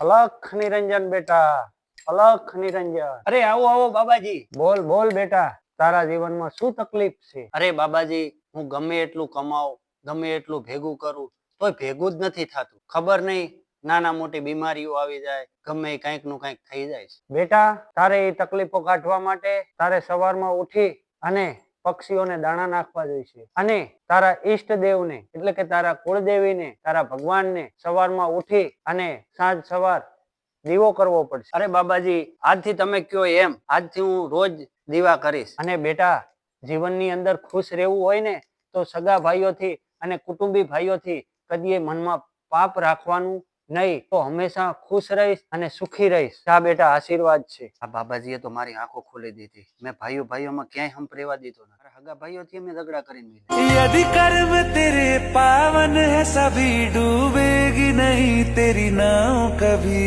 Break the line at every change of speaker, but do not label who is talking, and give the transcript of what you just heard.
અલખ નિરંજન બેટા, અલખ નિરંજન.
અરે આવો આવો બાબાજી.
બોલ બોલ બેટા, તારા જીવનમાં શું તકલીફ છે?
અરે બાબાજી, હું ગમે એટલું કમાઉં, ગમે એટલું ભેગું કરું તોય ભેગું જ નથી થતું. ખબર નહીં, નાના મોટી બીમારીઓ આવી જાય, ગમે કંઈક નું કંઈક થઈ જાય છે.
બેટા, તારે એ તકલીફો કાઢવા માટે તારે સવારમાં ઉઠી અને પક્ષીઓને દાણા નાખવા જોઈશે, અને તારા ઈષ્ટદેવને એટલે કે તારા કુળદેવીને, તારા ભગવાનને સવારમાં ઉઠી અને સાંજ સવાર દીવો કરવો પડશે.
અરે બાબાજી, આજથી તમે કયો એમ, આજથી હું રોજ દીવા કરીશ.
અને બેટા, જીવનની અંદર ખુશ રહેવું હોય ને તો સગા ભાઈઓથી અને કુટુંબી ભાઈઓથી કદીએ મનમાં પાપ રાખવાનું નહીં, તો હંમેશા ખુશ રહીશ અને સુખી રહીશ. આ બેટા આશીર્વાદ છે.
આ બાબાજીએ તો મારી આંખો ખોલી દીધી. મેં ભાઈઓમાં ક્યાંય હંપરેવા દીધો ના. હગા ભાઈઓથી મેં ઝઘડા કરીને
यदि कर्म तेरे पावन है सभी डूबेगी नहीं तेरी नाव कभी.